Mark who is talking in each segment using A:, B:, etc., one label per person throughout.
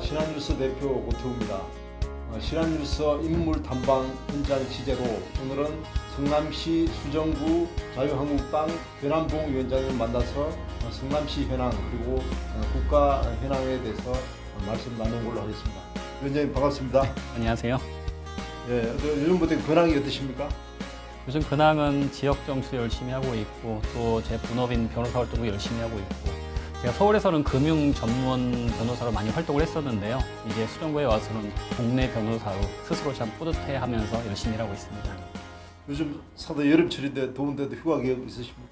A: 신한뉴스 대표 고태우입니다. 신한뉴스 인물 탐방 현장 취재로 오늘은 성남시 수정구 자유한국당 현안봉 위원장을 만나서 성남시 현황 그리고 국가 현황에 대해서 말씀 나누는 걸로 하겠습니다. 위원장님 반갑습니다.
B: 안녕하세요.
A: 예, 요즘부터 근황이 어떠십니까?
B: 요즘 근황은 지역 정치 열심히 하고 있고 또 제 본업인 변호사 활동도 열심히 하고 있고 제가 서울에서는 금융 전문 변호사로 많이 활동을 했었는데요. 이제 수정구에 와서는 동네 변호사로 스스로 참 뿌듯해하면서 열심히 일하고 있습니다.
A: 요즘 상당히 여름철인데 더운데도 휴가 계획 있으십니까?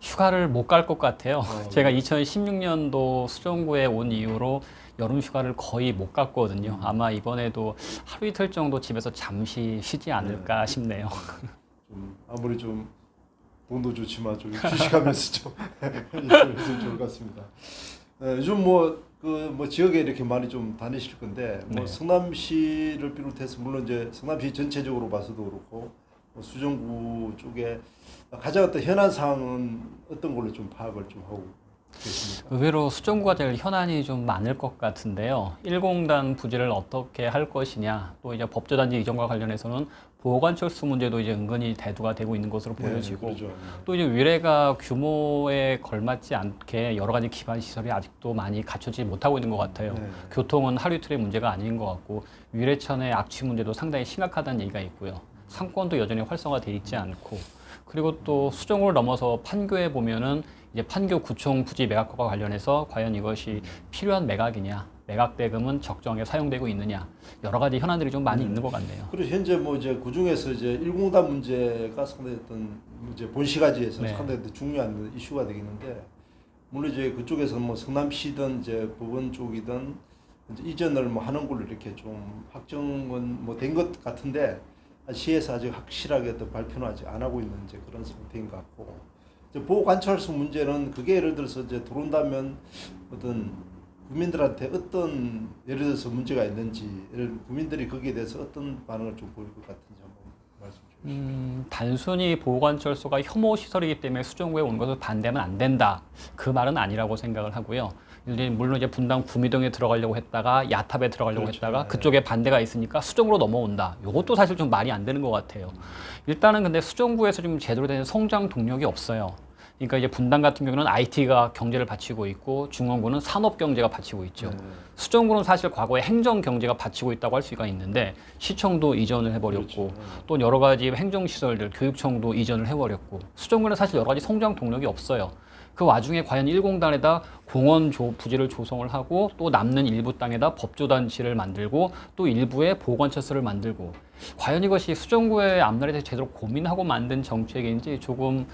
B: 휴가를 못 갈 것 같아요. 제가 2016년도 수정구에 온 이후로 여름 휴가를 거의 못 갔거든요. 아마 이번에도 하루 이틀 정도 집에서 잠시 쉬지 않을까 싶네요.
A: 좀 아무리 좀 돈도 좋지만 좀 휴식하면서 좀 했으면 좋을 것 같습니다. 요즘 뭐 지역에 이렇게 많이 좀 다니실 건데 뭐
B: 네.
A: 성남시를 비롯해서 물론 이제 성남시 전체적으로 봐서도 그렇고 뭐 수정구 쪽에 가장 어떤 현안 사항은 어떤 걸로 좀 파악을 좀 하고 계십니까?
B: 의외로 수정구가 제일 현안이 좀 많을 것 같은데요. 1공단 부지를 어떻게 할 것이냐, 또 이제 법조단지 이전과 관련해서는 보호관철수 문제도 이제 은근히 대두가 되고 있는 것으로 보여지고,
A: 네, 그렇죠.
B: 또 이제 위례가 규모에 걸맞지 않게 여러 가지 기반 시설이 아직도 많이 갖춰지지 못하고 있는 것 같아요.
A: 네.
B: 교통은 하루 이틀의 문제가 아닌 것 같고, 위례천의 악취 문제도 상당히 심각하다는 얘기가 있고요. 상권도 여전히 활성화돼 있지 않고, 그리고 또 수정구를 넘어서 판교에 보면은 이제 판교 구청 부지 매각과 관련해서 과연 이것이 필요한 매각이냐, 매각 대금은 적정하게 사용되고 있느냐, 여러 가지 현안들이 좀 많이 있는 것 같네요.
A: 그리고 현재 뭐 이제 그 중에서 이제 1공단 문제가 상당히 어떤 이제 본시가지에서
B: 네.
A: 상당히 중요한 이슈가 되겠는데 물론 이제 그쪽에서 뭐 성남시든 이제 법원 쪽이든 이제 이전을 뭐 하는 걸로 이렇게 좀 확정은 뭐 된 것 같은데 시에서 아직 확실하게 어떤 발표는 아직 안 하고 있는 이제 그런 상태인 것 같고 이제 보호 관찰소 문제는 그게 예를 들어서 이제 들어온다면 어떤 국민들한테 어떤 예를 들어서 문제가 있는지 국민들이 거기에 대해서 어떤 반응을 좀 보일 것 같은지 한번 말씀 주시죠.
B: 단순히 보호관철소가 혐오 시설이기 때문에 수정구에 온 것을 반대하면 안 된다. 그 말은 아니라고 생각을 하고요. 물론 이제 분당 구미동에 들어가려고 했다가 야탑에 들어가려고
A: 그렇죠.
B: 했다가
A: 네.
B: 그쪽에 반대가 있으니까 수정구로 넘어온다. 이것도 사실 좀 말이 안 되는 것 같아요. 일단은 근데 수정구에서 좀 제대로 된 성장 동력이 없어요. 그러니까 이제 분당 같은 경우는 IT가 경제를 받치고 있고 중원구는 산업 경제가 받치고 있죠. 수정구는 사실 과거에 행정 경제가 받치고 있다고 할 수가 있는데 시청도 이전을 해버렸고
A: 그렇죠.
B: 또 여러 가지 행정시설들, 교육청도 이전을 해버렸고 수정구는 사실 여러 가지 성장 동력이 없어요. 그 와중에 과연 1공단에다 공원 부지를 조성을 하고 또 남는 일부 땅에다 법조단지를 만들고 또 일부에 보호관찰소를 만들고 과연 이것이 수정구의 앞날에 대해서 제대로 고민하고 만든 정책인지 조금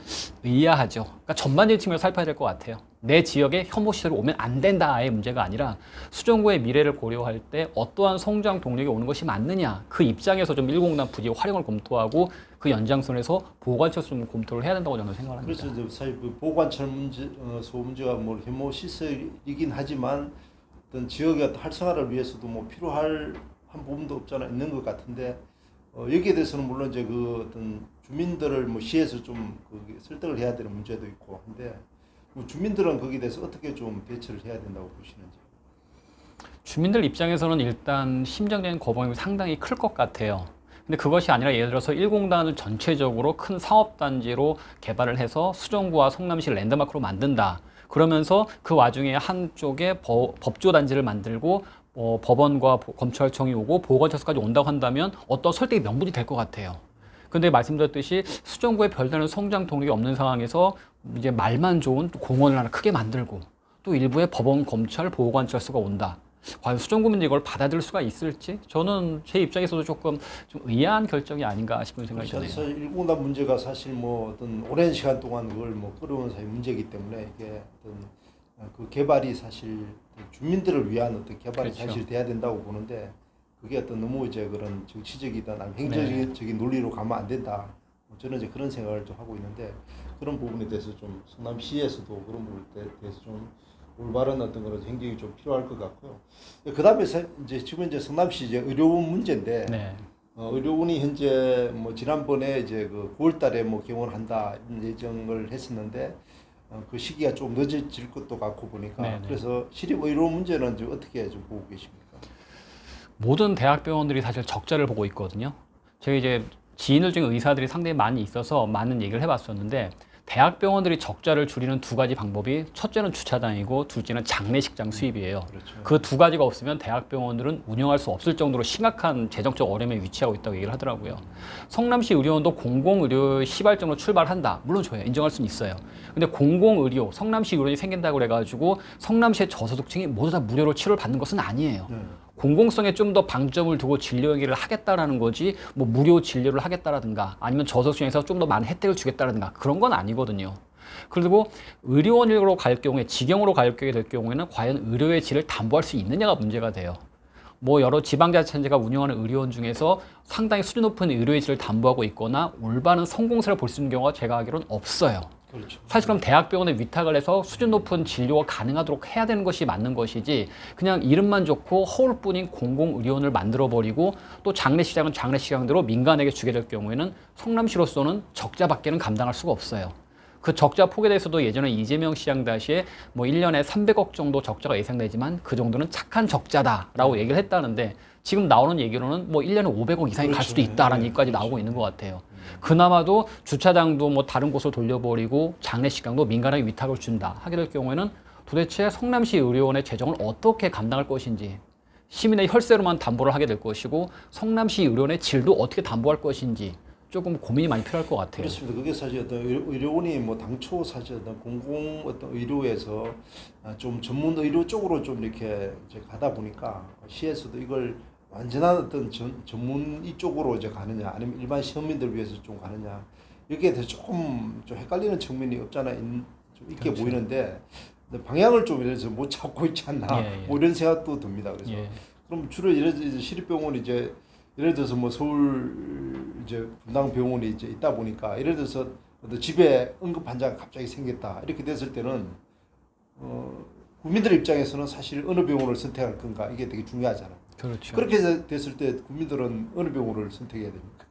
B: 의아하죠. 그러니까 전반적인 측면을 살펴야 될 것 같아요. 내 지역에 혐오시설이 오면 안 된다의 문제가 아니라 수정구의 미래를 고려할 때 어떠한 성장 동력이 오는 것이 맞느냐 그 입장에서 좀 1공단 부지 활용을 검토하고 그 연장선에서 보호관찰소 좀 검토를 해야 된다고 저는 생각합니다.
A: 그래서 이제 사실 그 보호관찰 문제, 소 문제가 뭐 혐오 시설이긴 하지만 어떤 지역의 어떤 활성화를 위해서도 뭐 필요할 한 부분도 없잖아 있는 것 같은데 여기에 대해서는 물론 이제 그 어떤 주민들을 뭐 시에서 좀 설득을 해야 되는 문제도 있고 한데 뭐 주민들은 거기에 대해서 어떻게 좀 대처를 해야 된다고 보시는지.
B: 주민들 입장에서는 일단 심정적인 거부감이 상당히 클 것 같아요. 근데 그것이 아니라 예를 들어서 1공단을 전체적으로 큰 사업단지로 개발을 해서 수정구와 성남시 랜드마크로 만든다. 그러면서 그 와중에 한쪽에 법조단지를 만들고 법원과 검찰청이 오고 보호관찰소까지 온다고 한다면 어떤 설득의 명분이 될 것 같아요. 근데 말씀드렸듯이 수정구에 별다른 성장 동력이 없는 상황에서 이제 말만 좋은 공원을 하나 크게 만들고 또 일부에 법원, 검찰, 보호관찰소가 온다. 과연 수정구민들이 이걸 받아들일 수가 있을지 저는 제 입장에서도 조금 좀 의아한 결정이 아닌가 싶은 생각이 드네요.
A: 사실 1공단 문제가 사실 뭐 어떤 오랜 시간 동안 그걸 뭐 끌어온 사실 문제이기 때문에 이게 어떤 그 개발이 사실 주민들을 위한 어떤 개발이
B: 그렇죠.
A: 사실 돼야 된다고 보는데 그게 어떤 너무 이제 그런 정치적이든 아니면 행정적인 논리로 가면 안 된다. 저는 이제 그런 생각을 좀 하고 있는데 그런 부분에 대해서 좀 성남시에서도 그런 부분에 대해서 좀 올바른 어떤 그런 행정이 좀 필요할 것 같고요. 그 다음에 이제 지금 이제 성남시 이제 의료원 문제인데
B: 네.
A: 의료원이 현재 뭐 지난번에 이제 그 9월달에 뭐 개원한다 이런 예정을 했었는데 그 시기가 좀 늦어질 것도 같고 보니까
B: 네네.
A: 그래서 시립의료 문제는 이제 어떻게 좀 보고 계십니까?
B: 모든 대학병원들이 사실 적자를 보고 있거든요. 저희 이제 지인들 중에 의사들이 상당히 많이 있어서 많은 얘기를 해봤었는데 대학병원들이 적자를 줄이는 두 가지 방법이 첫째는 주차장이고 둘째는 장례식장 수입이에요.
A: 그렇죠.
B: 그 두 가지가 없으면 대학병원들은 운영할 수 없을 정도로 심각한 재정적 어려움에 위치하고 있다고 얘기를 하더라고요. 성남시 의료원도 공공의료 시발점으로 출발한다. 물론 좋아요. 인정할 수는 있어요. 근데 공공의료, 성남시 의료원이 생긴다고 그래가지고 성남시의 저소득층이 모두 다 무료로 치료를 받는 것은 아니에요. 공공성에 좀 더 방점을 두고 진료 연계를 하겠다라는 거지 뭐 무료 진료를 하겠다라든가 아니면 저소득층에서 좀 더 많은 혜택을 주겠다라든가 그런 건 아니거든요. 그리고 의료원으로 갈 경우에 직영으로 가게 될 경우에는 과연 의료의 질을 담보할 수 있느냐가 문제가 돼요. 뭐 여러 지방자치단체가 운영하는 의료원 중에서 상당히 수준 높은 의료의 질을 담보하고 있거나 올바른 성공사를 볼 수 있는 경우가 제가 알기로는 없어요.
A: 그렇죠.
B: 사실 그럼 대학병원에 위탁을 해서 수준 높은 진료가 가능하도록 해야 되는 것이 맞는 것이지 그냥 이름만 좋고 허울뿐인 공공의료원을 만들어버리고 또 장례식장은 장례식장대로 민간에게 주게 될 경우에는 성남시로서는 적자밖에는 감당할 수가 없어요. 그 적자 폭에 대해서도 예전에 이재명 시장 다시에 뭐 1년에 300억 정도 적자가 예상되지만 그 정도는 착한 적자다라고 얘기를 했다는데 지금 나오는 얘기로는 뭐 1년에 500억 이상이 갈 수도 있다라는 얘기까지 나오고 있는 것 같아요. 그나마도 주차장도 뭐 다른 곳으로 돌려버리고 장례식장도 민간에게 위탁을 준다 하게 될 경우에는 도대체 성남시 의료원의 재정을 어떻게 감당할 것인지 시민의 혈세로만 담보를 하게 될 것이고 성남시 의료원의 질도 어떻게 담보할 것인지 조금 고민이 많이 필요할 것 같아요.
A: 그렇습니다. 그게 사실 어떤 의료원이 뭐 당초 사실 어떤 공공 어떤 의료에서 좀 전문 의료 쪽으로 좀 이렇게 이제 가다 보니까 시에서도 이걸 완전한 어떤 전문 이쪽으로 이제 가느냐 아니면 일반 시민들 위해서 좀 가느냐 여기에 대해서 조금 좀 헷갈리는 측면이 없잖아 좀 있게
B: 그렇죠.
A: 보이는데 방향을 좀 이래서 못 잡고 있지 않나 뭐 이런 생각도 듭니다. 그래서 그럼 주로 예를 들어서 시립병원이 이제 예를 들어서 뭐 서울 이제 분당병원이 이제 있다 보니까 예를 들어서 어떤 집에 응급 환자가 갑자기 생겼다 이렇게 됐을 때는 국민들 입장에서는 사실 어느 병원을 선택할 건가 이게 되게 중요하잖아요.
B: 그렇죠.
A: 그렇게 됐을 때 국민들은 어느 병원을 선택해야 됩니까?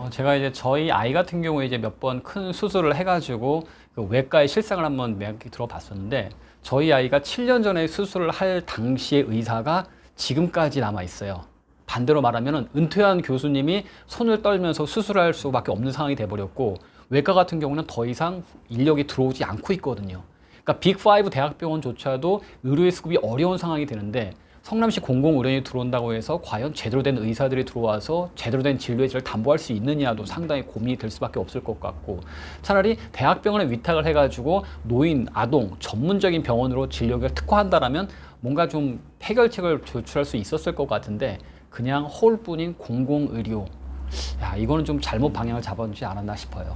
B: 제가 이제 저희 아이 같은 경우에 이제 몇 번 큰 수술을 해가지고 그 외과의 실상을 한번 몇 개 들어봤었는데 저희 아이가 7년 전에 수술을 할 당시의 의사가 지금까지 남아 있어요. 반대로 말하면 은퇴한 교수님이 손을 떨면서 수술할 수밖에 없는 상황이 돼버렸고 외과 같은 경우는 더 이상 인력이 들어오지 않고 있거든요. 그러니까 빅5 대학병원조차도 의료의 수급이 어려운 상황이 되는데 성남시 공공의료원이 들어온다고 해서 과연 제대로 된 의사들이 들어와서 제대로 된 진료의 질을 담보할 수 있느냐도 상당히 고민이 될 수밖에 없을 것 같고 차라리 대학병원에 위탁을 해가지고 노인, 아동, 전문적인 병원으로 진료를 특화한다라면 뭔가 좀 해결책을 도출할 수 있었을 것 같은데 그냥 허울뿐인 공공의료 야 이거는 좀 잘못 방향을 잡았지 않았나 싶어요.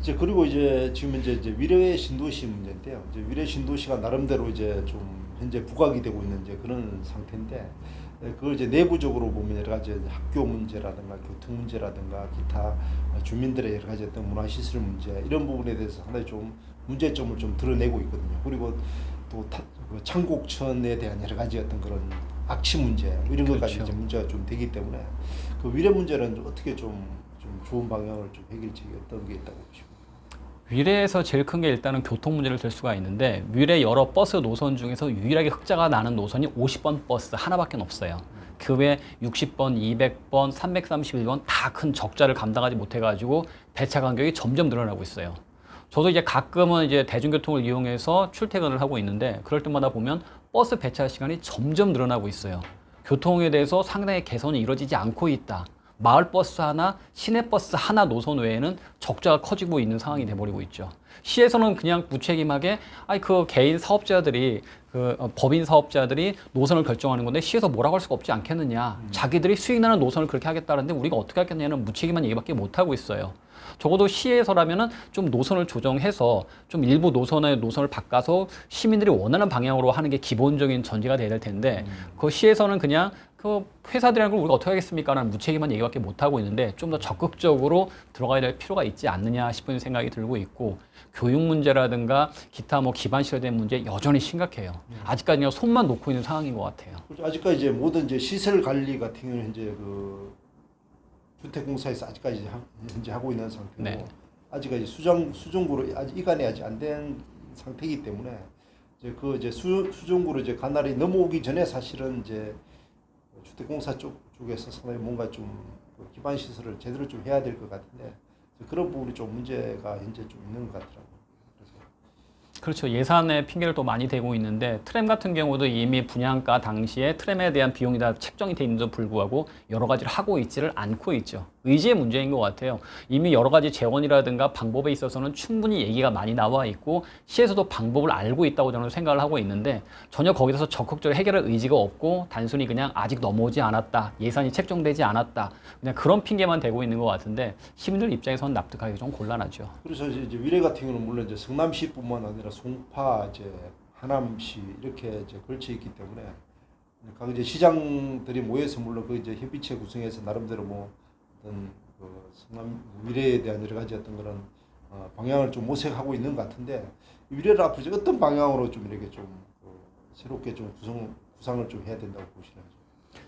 A: 이제 그리고 이제 지금 이제 위례 신도시 문제인데요. 이제 위례 신도시가 나름대로 이제 좀 현재 부각이 되고 있는 이제 그런 상태인데 그걸 이제 내부적으로 보면 여러 가지 학교 문제라든가 교통 문제라든가 기타 주민들의 여러 가지 어떤 문화시설 문제 이런 부분에 대해서 상당히 좀 문제점을 좀 드러내고 있거든요. 그리고 또 창곡천에 대한 여러 가지 어떤 그런 악취 문제 이런 것까지
B: 그렇죠.
A: 이제 문제가 좀 되기 때문에 그 위례 문제는 어떻게 좀 좋은 방향을 좀 해결책이 어떤 게 있다고 보십니까?
B: 위례에서 제일 큰 게 일단은 교통 문제를 들 수가 있는데 위례 여러 버스 노선 중에서 유일하게 흑자가 나는 노선이 50번 버스 하나밖에 없어요. 그 외에 60번, 200번, 331번 다 큰 적자를 감당하지 못해가지고 배차 간격이 점점 늘어나고 있어요. 저도 이제 가끔은 이제 대중교통을 이용해서 출퇴근을 하고 있는데 그럴 때마다 보면 버스 배차 시간이 점점 늘어나고 있어요. 교통에 대해서 상당히 개선이 이루어지지 않고 있다. 마을버스 하나, 시내버스 하나 노선 외에는 적자가 커지고 있는 상황이 돼버리고 있죠. 시에서는 그냥 무책임하게 그 개인 사업자들이 법인 사업자들이 노선을 결정하는 건데 시에서 뭐라고 할 수가 없지 않겠느냐. 자기들이 수익 나는 노선을 그렇게 하겠다는데 우리가 어떻게 하겠냐는 무책임한 얘기밖에 못 하고 있어요. 적어도 시에서라면은 좀 노선을 조정해서 좀 일부 노선을 바꿔서 시민들이 원하는 방향으로 하는 게 기본적인 전제가 돼야 될 텐데 그 시에서는 그냥 그 회사들이라는 걸 우리가 어떻게 하겠습니까? 라는 무책임한 얘기밖에 못 하고 있는데 좀 더 적극적으로 들어가야 될 필요가 있지 않느냐 싶은 생각이 들고 있고 교육 문제라든가 기타 뭐 기반 시설된 문제 여전히 심각해요. 아직까지 그냥 손만 놓고 있는 상황인 것 같아요.
A: 아직까지 이제 모든 이제 시설 관리 같은 경우는 이제 그 주택공사에서 아직까지 현재 하고 있는 상태고
B: 네.
A: 아직까지 수정구로 아직 이관이 아직 안 된 상태이기 때문에 이제 수정구로 이제 관할이 넘어오기 전에 사실은 이제 주택공사 쪽에서 상당히 뭔가 좀 기반 시설을 제대로 좀 해야 될 것 같은데 그런 부분이 좀 문제가 현재 좀 있는 것 같더라고요.
B: 그렇죠. 예산의 핑계를 또 많이 대고 있는데 트램 같은 경우도 이미 분양가 당시에 트램에 대한 비용이 다 책정이 돼 있는데도 불구하고 여러 가지를 하고 있지를 않고 있죠. 의지의 문제인 것 같아요. 이미 여러 가지 재원이라든가 방법에 있어서는 충분히 얘기가 많이 나와 있고 시에서도 방법을 알고 있다고 저는 생각을 하고 있는데 전혀 거기서 적극적으로 해결할 의지가 없고 단순히 그냥 아직 넘어오지 않았다, 예산이 책정되지 않았다, 그냥 그런 핑계만 대고 있는 것 같은데 시민들 입장에서는 납득하기 좀 곤란하죠.
A: 그래서 이제 위례 같은 경우는 물론 이제 성남시뿐만 아니라 송파, 이제 하남시 이렇게 이제 걸쳐 있기 때문에 각 이제 시장들이 모여서 물론 그 이제 협의체 구성해서 나름대로 뭐 어떤 그 성남 위례에 대한 여러 가지 어떤 그런 방향을 좀 모색하고 있는 것 같은데 위례를 앞으로 이제 어떤 방향으로 좀 이렇게 좀 새롭게 좀 구상을 좀 해야 된다고 보시나요?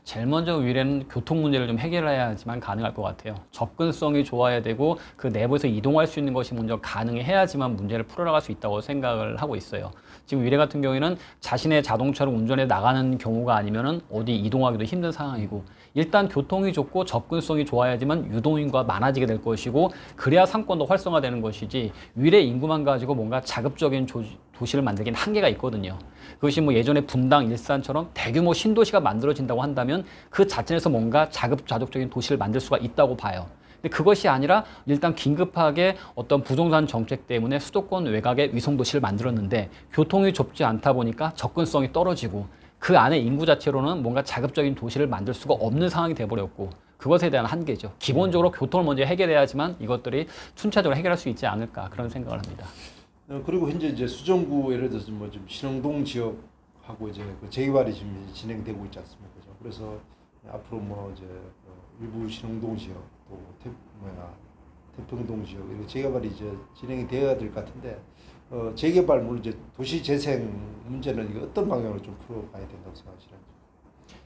B: 제일 먼저 위례는 교통 문제를 좀 해결해야지만 가능할 것 같아요. 접근성이 좋아야 되고 그 내부에서 이동할 수 있는 것이 먼저 가능해야지만 문제를 풀어나갈 수 있다고 생각을 하고 있어요. 지금 위례 같은 경우에는 자신의 자동차를 운전해 나가는 경우가 아니면은 어디 이동하기도 힘든 상황이고 일단 교통이 좋고 접근성이 좋아야지만 유동인구가 많아지게 될 것이고 그래야 상권도 활성화되는 것이지 위례 인구만 가지고 뭔가 자급적인 도시를 만들기는 한계가 있거든요. 그것이 뭐 예전에 분당, 일산처럼 대규모 신도시가 만들어진다고 한다면 그 자체에서 뭔가 자급자족적인 도시를 만들 수가 있다고 봐요. 근데 그것이 아니라 일단 긴급하게 어떤 부동산 정책 때문에 수도권 외곽에 위성도시를 만들었는데 교통이 좁지 않다 보니까 접근성이 떨어지고 그 안에 인구 자체로는 뭔가 자급적인 도시를 만들 수가 없는 상황이 돼버렸고 그것에 대한 한계죠. 기본적으로 교통을 먼저 해결해야지만 이것들이 순차적으로 해결할 수 있지 않을까 그런 생각을 합니다.
A: 그리고 현재 이제 수정구 예를 들어서 뭐 좀 신흥동 지역하고 이제 그 재개발이 지금 진행되고 있지 않습니까? 그래서 앞으로 뭐 이제 일부 신흥동 지역 또 태평동 지역 이렇게 재개발이 이제 진행이 되어야 될 것 같은데 재개발 물론 이제 도시 재생 문제는 이거 어떤 방향으로 좀 풀어가야 된다고 생각하시나요?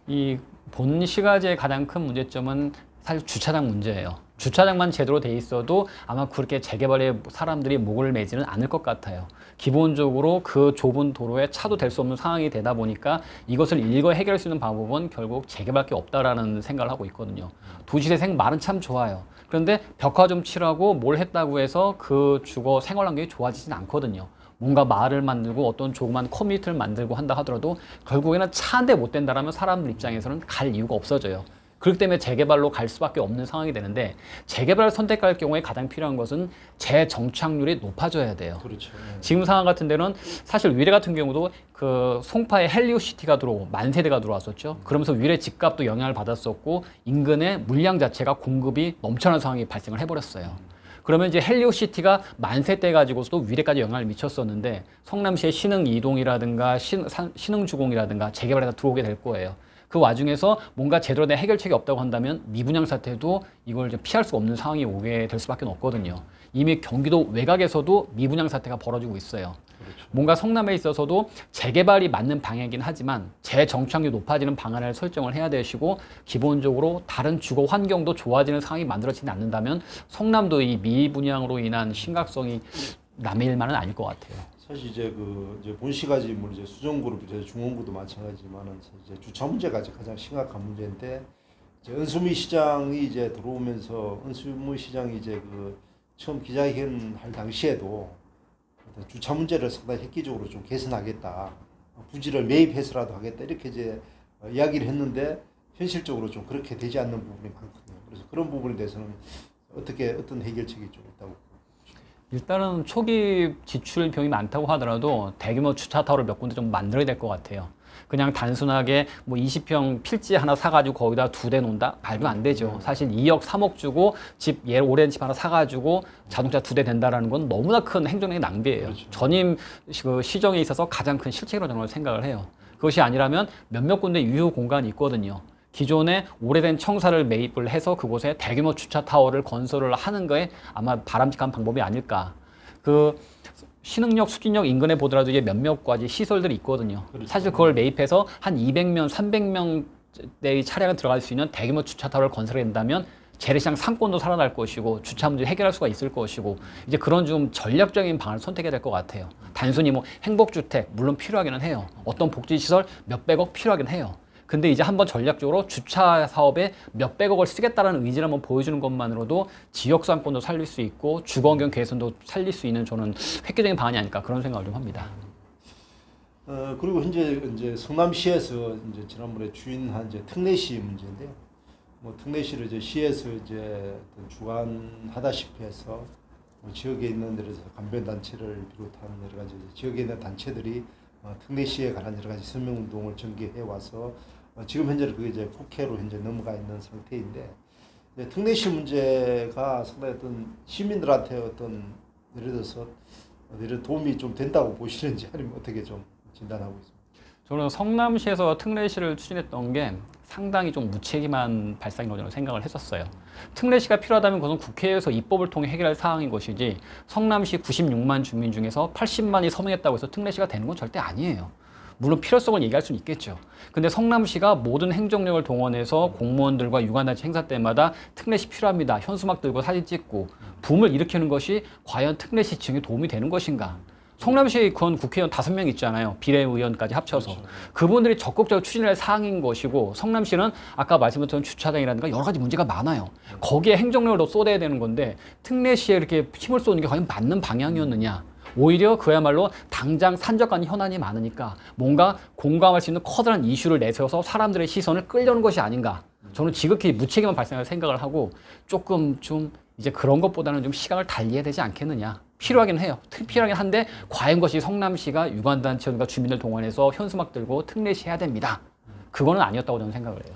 B: 이 본 시가지의 가장 큰 문제점은 사실 주차장 문제예요. 주차장만 제대로 돼 있어도 아마 그렇게 재개발에 사람들이 목을 매지는 않을 것 같아요. 기본적으로 그 좁은 도로에 차도 댈 수 없는 상황이 되다 보니까 이것을 일거 해결할 수 있는 방법은 결국 재개발밖에 없다라는 생각을 하고 있거든요. 도시재생 말은 참 좋아요. 그런데 벽화 좀 칠하고 뭘 했다고 해서 그 주거 생활 환경이 좋아지진 않거든요. 뭔가 마을을 만들고 어떤 조그만 커뮤니티를 만들고 한다 하더라도 결국에는 차 한 대 못 된다라면 사람들 입장에서는 갈 이유가 없어져요. 그렇기 때문에 재개발로 갈 수밖에 없는 상황이 되는데 재개발을 선택할 경우에 가장 필요한 것은 재정착률이 높아져야 돼요.
A: 그렇죠.
B: 지금 상황 같은 데는 사실 위례 같은 경우도 그 송파에 헬리오시티가 들어오고 만세대가 들어왔었죠. 그러면서 위례 집값도 영향을 받았었고 인근의 물량 자체가 공급이 넘쳐나는 상황이 발생을 해버렸어요. 그러면 이제 헬리오시티가 만세 때 가지고서도 위례까지 영향을 미쳤었는데 성남시의 신흥 이동이라든가 신흥주공이라든가 재개발에 다 들어오게 될 거예요. 그 와중에서 뭔가 제대로 된 해결책이 없다고 한다면 미분양 사태도 이걸 좀 피할 수 없는 상황이 오게 될 수밖에 없거든요. 이미 경기도 외곽에서도 미분양 사태가 벌어지고 있어요. 그렇죠. 뭔가 성남에 있어서도 재개발이 맞는 방향이긴 하지만 재정착률이 높아지는 방안을 설정을 해야 되시고 기본적으로 다른 주거 환경도 좋아지는 상황이 만들어지지 않는다면 성남도 이 미분양으로 인한 심각성이 남의 일만은 아닐 것 같아요.
A: 사실 이제 이제 본시가지 뭐 이제 수정구로 이제 중원구도 마찬가지지만은 이제 주차 문제가 가장 심각한 문제인데 이제 은수미 시장이 이제 들어오면서 은수미 시장이 이제 처음 기자회견 할 당시에도 주차 문제를 상당히 획기적으로 좀 개선하겠다, 부지를 매입해서라도 하겠다 이렇게 이제 이야기를 했는데 현실적으로 좀 그렇게 되지 않는 부분이 많거든요. 그래서 그런 부분에 대해서는 어떤 해결책이 좀 있다고.
B: 일단은 초기 지출 비용이 많다고 하더라도 대규모 주차 타워를 몇 군데 좀 만들어야 될 것 같아요. 그냥 단순하게 뭐 20평 필지 하나 사가지고 거기다 2대 놓는다? 말도 안 되죠. 사실 2억, 3억 주고 오래된 집 하나 사가지고 자동차 2대 된다라는 건 너무나 큰 행정력의 낭비예요. 그렇죠. 전임 시정에 있어서 가장 큰 실책이라고 저는 생각을 해요. 그것이 아니라면 몇몇 군데 유휴 공간이 있거든요. 기존에 오래된 청사를 매입을 해서 그곳에 대규모 주차 타워를 건설을 하는 거에 아마 바람직한 방법이 아닐까. 신흥역, 수진역 인근에 보더라도 이제 몇몇 가지 시설들이 있거든요. 그렇죠. 사실 그걸 매입해서 한 200명, 300명대의 차량이 들어갈 수 있는 대규모 주차 타워를 건설해야 된다면 재래시장 상권도 살아날 것이고 주차 문제 해결할 수가 있을 것이고 이제 그런 좀 전략적인 방안을 선택해야 될 것 같아요. 단순히 뭐 행복주택 물론 필요하기는 해요. 어떤 복지시설 몇백억 필요하긴 해요. 근데 이제 한번 전략적으로 주차 사업에 몇백억을 쓰겠다는 의지를 한번 보여주는 것만으로도 지역 상권도 살릴 수 있고 주거 환경 개선도 살릴 수 있는 저는 획기적인 방안이 아닐까 그런 생각을 좀 합니다.
A: 그리고 현재 이제 성남시에서 이제 지난번에 주인한 이제 특례시 문제인데요. 뭐 특례시를 이제 시에서 이제 어떤 주관하다시피 해서 뭐 지역에 있는 데서 간변 단체를 비롯한 여러 가지 지역에 있는 단체들이 특례시에 관한 여러 가지 서명 운동을 전개해 와서 지금 현재는 그게 이제 국회로 현재 넘어가 있는 상태인데 특례시 문제가 상당히 어떤 시민들한테 어떤 예를 들어서 도움이 좀 된다고 보시는지 아니면 어떻게 좀 진단하고 있습니다.
B: 저는 성남시에서 특례시를 추진했던 게 상당히 좀 무책임한 발상이라고 저는 생각을 했었어요. 특례시가 필요하다면 그것은 국회에서 입법을 통해 해결할 사항인 것이지 성남시 96만 주민 중에서 80만이 서명했다고 해서 특례시가 되는 건 절대 아니에요. 물론 필요성을 얘기할 수는 있겠죠. 근데 성남시가 모든 행정력을 동원해서 공무원들과 유관단체 행사 때마다 특례시 필요합니다. 현수막 들고 사진 찍고 붐을 일으키는 것이 과연 특례시 지형에 도움이 되는 것인가? 성남시에 그건 국회의원 5명 있잖아요. 비례의원까지 합쳐서.
A: 그렇죠.
B: 그분들이 적극적으로 추진할 사항인 것이고 성남시는 아까 말씀드린 주차장이라든가 여러 가지 문제가 많아요. 거기에 행정력을 더 쏟아야 되는 건데 특례시에 이렇게 힘을 쏟는 게 과연 맞는 방향이었느냐. 오히려 그야말로 당장 산적한 현안이 많으니까 뭔가 공감할 수 있는 커다란 이슈를 내세워서 사람들의 시선을 끌려는 것이 아닌가. 저는 지극히 무책임한 발상을 생각을 하고 조금 좀 이제 그런 것보다는 좀 시각을 달리해야 되지 않겠느냐. 필요하긴 해요. 필요하긴 한데 과연 것이 성남시가 유관단체와 주민들 동원해서 현수막 들고 특례시 해야 됩니다. 그거는 아니었다고 저는 생각을 해요.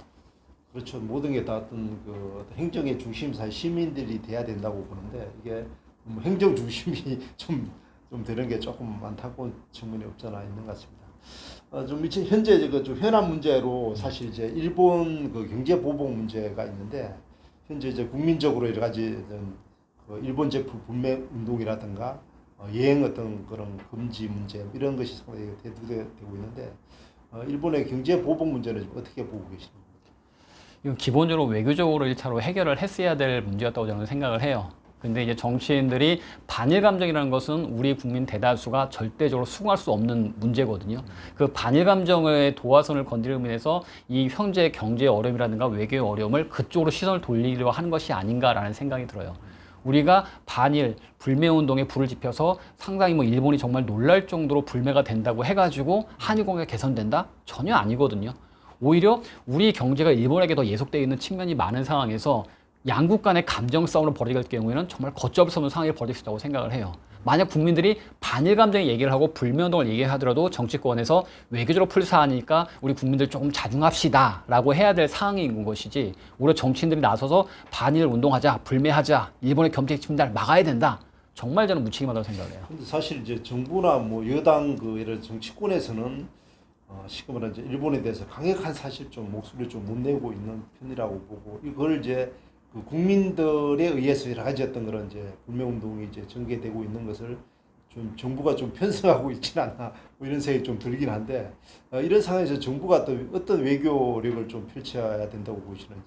A: 그렇죠. 모든 게 다 어떤 그 행정의 중심사 시민들이 돼야 된다고 보는데 이게 뭐 행정 중심이 좀 되는 게 조금 안타까운 측면이 없잖아 있는 것 같습니다. 좀 현재 좀 현안 문제로 사실 이제 일본 그 경제 보복 문제가 있는데 현재 이제 국민적으로 여러 가지 그 일본 제품 불매 운동이라든가 여행 어떤 그런 금지 문제 이런 것이 상당히 대두되고 있는데 일본의 경제 보복 문제는 좀 어떻게 보고 계십니까?
B: 이건 기본적으로 외교적으로 1차로 해결을 했어야 될 문제였다고 저는 생각을 해요. 근데 이제 정치인들이 반일 감정이라는 것은 우리 국민 대다수가 절대적으로 수긍할 수 없는 문제거든요. 그 반일 감정의 도화선을 건드림으로 인해서 이 현재 경제 어려움이라든가 외교의 어려움을 그쪽으로 시선을 돌리려 하는 것이 아닌가라는 생각이 들어요. 우리가 반일 불매 운동에 불을 지펴서 상당히 뭐 일본이 정말 놀랄 정도로 불매가 된다고 해가지고 한일 관계가 개선된다? 전혀 아니거든요. 오히려 우리 경제가 일본에게 더 예속되어 있는 측면이 많은 상황에서 양국 간의 감정 싸움을 벌이게 될 경우에는 정말 걷잡을 수 없는 상황이 벌어질 수 있다고 생각을 해요. 만약 국민들이 반일 감정의 얘기를 하고 불매운동을 얘기하더라도 정치권에서 외교적으로 풀 사안이니까 우리 국민들 조금 자중합시다 라고 해야 될 상황인 것이지 오히려 정치인들이 나서서 반일 운동하자, 불매하자, 일본의 경제 침탈을 막아야 된다. 정말 저는 무책임하다고 생각을 해요.
A: 근데 사실 이제 정부나 뭐 여당 그 예를 정치권에서는 쉽게 말하면 이제 일본에 대해서 강력한 사실 좀 목소리를 좀 못 내고 있는 편이라고 보고 이걸 이제 그 국민들에 의해서 여러 가지 어떤 그런 이제 불매 운동이 이제 전개되고 있는 것을 좀 정부가 좀 편성하고 있지는 않나 뭐 이런 생각이 좀 들긴 한데 이런 상황에서 정부가 또 어떤 외교력을 좀 펼쳐야 된다고 보시는지.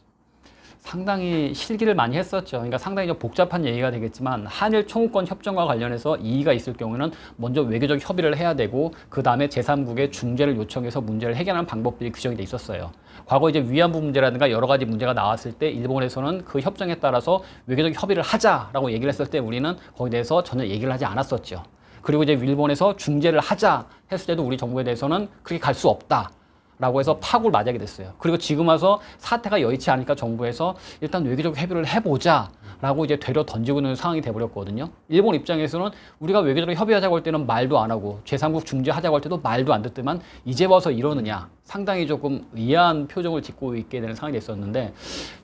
B: 상당히 실기를 많이 했었죠. 그러니까 상당히 좀 복잡한 얘기가 되겠지만 한일 청구권 협정과 관련해서 이의가 있을 경우에는 먼저 외교적 협의를 해야 되고 그 다음에 제3국의 중재를 요청해서 문제를 해결하는 방법들이 규정이 돼 있었어요. 과거 이제 위안부 문제라든가 여러 가지 문제가 나왔을 때 일본에서는 그 협정에 따라서 외교적 협의를 하자라고 얘기를 했을 때 우리는 거기에 대해서 전혀 얘기를 하지 않았었죠. 그리고 이제 일본에서 중재를 하자 했을 때도 우리 정부에 대해서는 그렇게 갈 수 없다. 라고 해서 파국을 맞이하게 됐어요. 그리고 지금 와서 사태가 여의치 않으니까 정부에서 일단 외교적 협의를 해보자 라고 이제 되려 던지고 있는 상황이 돼버렸거든요. 일본 입장에서는 우리가 외교적으로 협의하자고 할 때는 말도 안 하고 제3국 중재하자고 할 때도 말도 안 듣더만 이제 와서 이러느냐 상당히 조금 의아한 표정을 짓고 있게 되는 상황이 됐었는데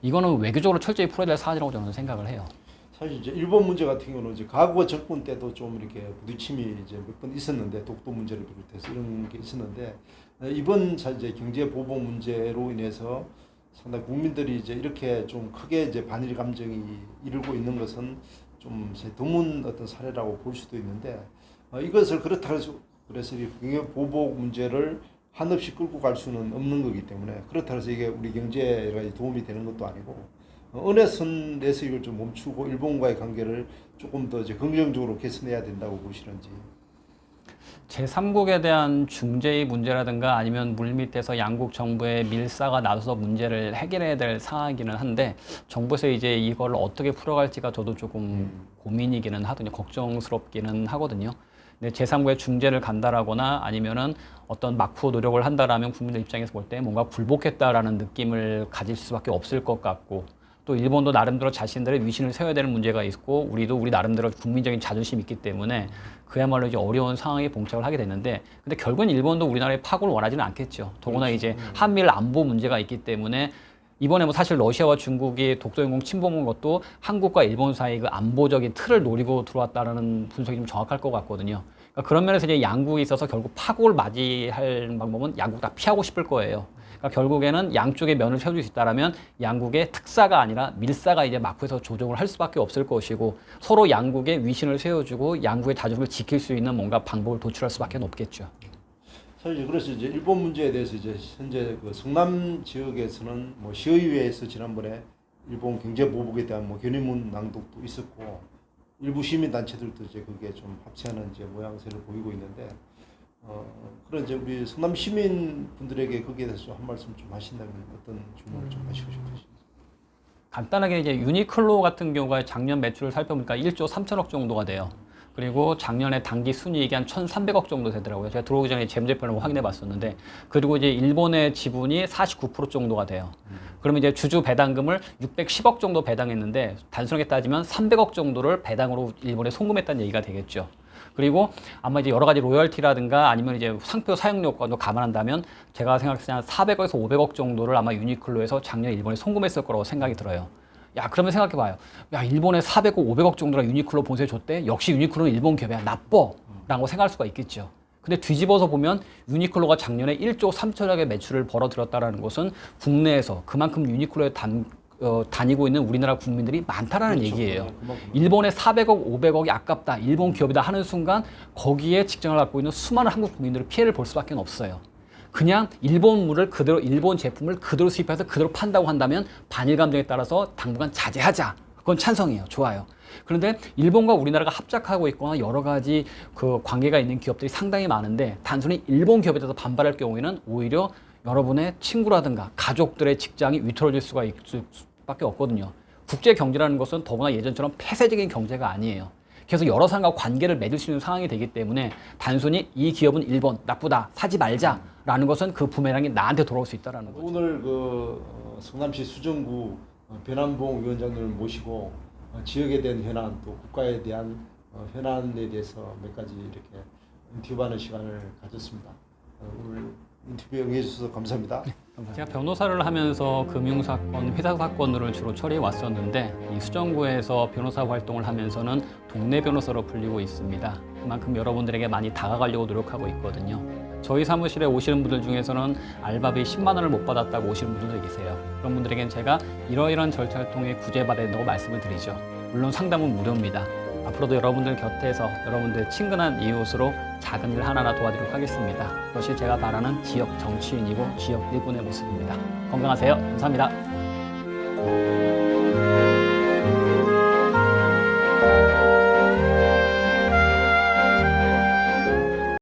B: 이거는 외교적으로 철저히 풀어야 될 사안이라고 저는 생각을 해요.
A: 사실 이제 일본 문제 같은 경우는 이제 과거 정권 때도 좀 이렇게 부딪힘이 이제 몇 번 있었는데 독도 문제를 비롯해서 이런 게 있었는데 이번 이제 경제 보복 문제로 인해서 상당히 국민들이 이제 이렇게 좀 크게 이제 반일 감정이 이르고 있는 것은 좀 드문 어떤 사례라고 볼 수도 있는데 이것을 그렇다고 해서 그래서 이 경제 보복 문제를 한없이 끌고 갈 수는 없는 거기 때문에 그렇다고 해서 이게 우리 경제에 도움이 되는 것도 아니고 어느 선에서 이걸 좀 멈추고 일본과의 관계를 조금 더 이제 긍정적으로 개선해야 된다고 보시는지.
B: 제3국에 대한 중재의 문제라든가 아니면 물밑에서 양국 정부의 밀사가 나서서 문제를 해결해야 될 상황이기는 한데 정부에서 이제 이걸 어떻게 풀어갈지가 저도 조금 고민이기는 하거든요. 걱정스럽기는 하거든요. 근데 제3국의 중재를 간다라거나 아니면은 어떤 막후 노력을 한다라면 국민들 입장에서 볼 때 뭔가 굴복했다라는 느낌을 가질 수밖에 없을 것 같고 또 일본도 나름대로 자신들의 위신을 세워야 되는 문제가 있고 우리도 우리 나름대로 국민적인 자존심이 있기 때문에 그야말로 이제 어려운 상황에 봉착을 하게 됐는데 근데 결국은 일본도 우리나라의 파국을 원하지는 않겠죠. 더구나
A: 그렇죠.
B: 이제 한미일 안보 문제가 있기 때문에 이번에 뭐 사실 러시아와 중국이 독도영공 침범한 것도 한국과 일본 사이 그 안보적인 틀을 노리고 들어왔다라는 분석이 좀 정확할 것 같거든요. 그러니까 그런 면에서 이제 양국에 있어서 결국 파국을 맞이할 방법은 양국 다 피하고 싶을 거예요. 그러니까 결국에는 양쪽의 면을 채워줄 수 있다라면 양국의 특사가 아니라 밀사가 이제 막후에서 조정을 할 수밖에 없을 것이고 서로 양국의 위신을 세워주고 양국의 자존심을 지킬 수 있는 뭔가 방법을 도출할 수밖에 없겠죠.
A: 사실 그래서 이제 일본 문제에 대해서 이제 현재 그 성남 지역에서는 뭐 시의회에서 지난번에 일본 경제 보복에 대한 뭐 견인문 낭독도 있었고 일부 시민 단체들도 이제 그게 좀 합세하는 이제 모양새를 보이고 있는데 그런 이제 우리 성남 시민 분들에게 거기에 대해서 한 말씀 좀 하신다면 어떤 질문을 좀 하시고 싶으십니까?
B: 간단하게 이제 유니클로 같은 경우가 작년 매출을 살펴보니까 1조 3천억 정도가 돼요. 그리고 작년에 단기 순이익이 한 1,300억 정도 되더라고요. 제가 들어오기 전에 재무제표를 확인해 봤었는데 그리고 이제 일본의 지분이 49% 정도가 돼요. 그러면 이제 주주 배당금을 610억 정도 배당했는데 단순하게 따지면 300억 정도를 배당으로 일본에 송금했다는 얘기가 되겠죠. 그리고 아마 이제 여러 가지 로열티라든가 아니면 이제 상표 사용 요건도 감안한다면 제가 생각했을 때 한 400억에서 500억 정도를 아마 유니클로에서 작년 일본에 송금했을 거라고 생각이 들어요. 야, 그러면 생각해봐요. 야, 일본에 400억, 500억 정도가 유니클로 본사에 줬대? 역시 유니클로는 일본 기업이야. 나빠. 라고 생각할 수가 있겠죠. 근데 뒤집어서 보면 유니클로가 작년에 1조 3천억의 매출을 벌어들였다는 것은 국내에서 그만큼 유니클로에 다니고 있는 우리나라 국민들이 많다라는
A: 그렇죠.
B: 얘기예요.
A: 그만큼.
B: 일본의 400억, 500억이 아깝다. 일본 기업이다 하는 순간 거기에 직장을 갖고 있는 수많은 한국 국민들이 피해를 볼 수밖에 없어요. 그냥 일본물을 그대로 일본 제품을 그대로 수입해서 그대로 판다고 한다면 반일 감정에 따라서 당분간 자제하자. 그건 찬성이에요. 좋아요. 그런데 일본과 우리나라가 합작하고 있거나 여러 가지 그 관계가 있는 기업들이 상당히 많은데 단순히 일본 기업에 대해서 반발할 경우에는 오히려 여러분의 친구라든가 가족들의 직장이 위태로워질 수가 있을 수밖에 없거든요. 국제 경제라는 것은 더구나 예전처럼 폐쇄적인 경제가 아니에요. 그래서 여러 사람과 관계를 맺을 수 있는 상황이 되기 때문에 단순히 이 기업은 일본 나쁘다 사지 말자라는 것은 그 부메랑이 나한테 돌아올 수 있다라는 거죠.
A: 오늘 그 성남시 수정구 변한봉 위원장님을 모시고 지역에 대한 현안 또 국가에 대한 현안에 대해서 몇 가지 이렇게 인터뷰하는 시간을 가졌습니다. 오늘 인터뷰에 응해주셔서 감사합니다.
B: 제가 변호사를 하면서 금융사건, 회사사건들을 주로 처리해 왔었는데 이 수정구에서 변호사 활동을 하면서는 동네 변호사로 불리고 있습니다. 그만큼 여러분들에게 많이 다가가려고 노력하고 있거든요. 저희 사무실에 오시는 분들 중에서는 알바비 10만 원을 못 받았다고 오시는 분들도 계세요. 그런 분들에겐 제가 이러이러한 절차를 통해 구제받아야 된다고 말씀을 드리죠. 물론 상담은 무료입니다. 앞으로도 여러분들 곁에서 여러분들 친근한 이웃으로 작은 일 하나하나 도와드리도록 하겠습니다. 그것이 제가 바라는 지역 정치인이고 지역 일꾼의 모습입니다. 건강하세요. 감사합니다.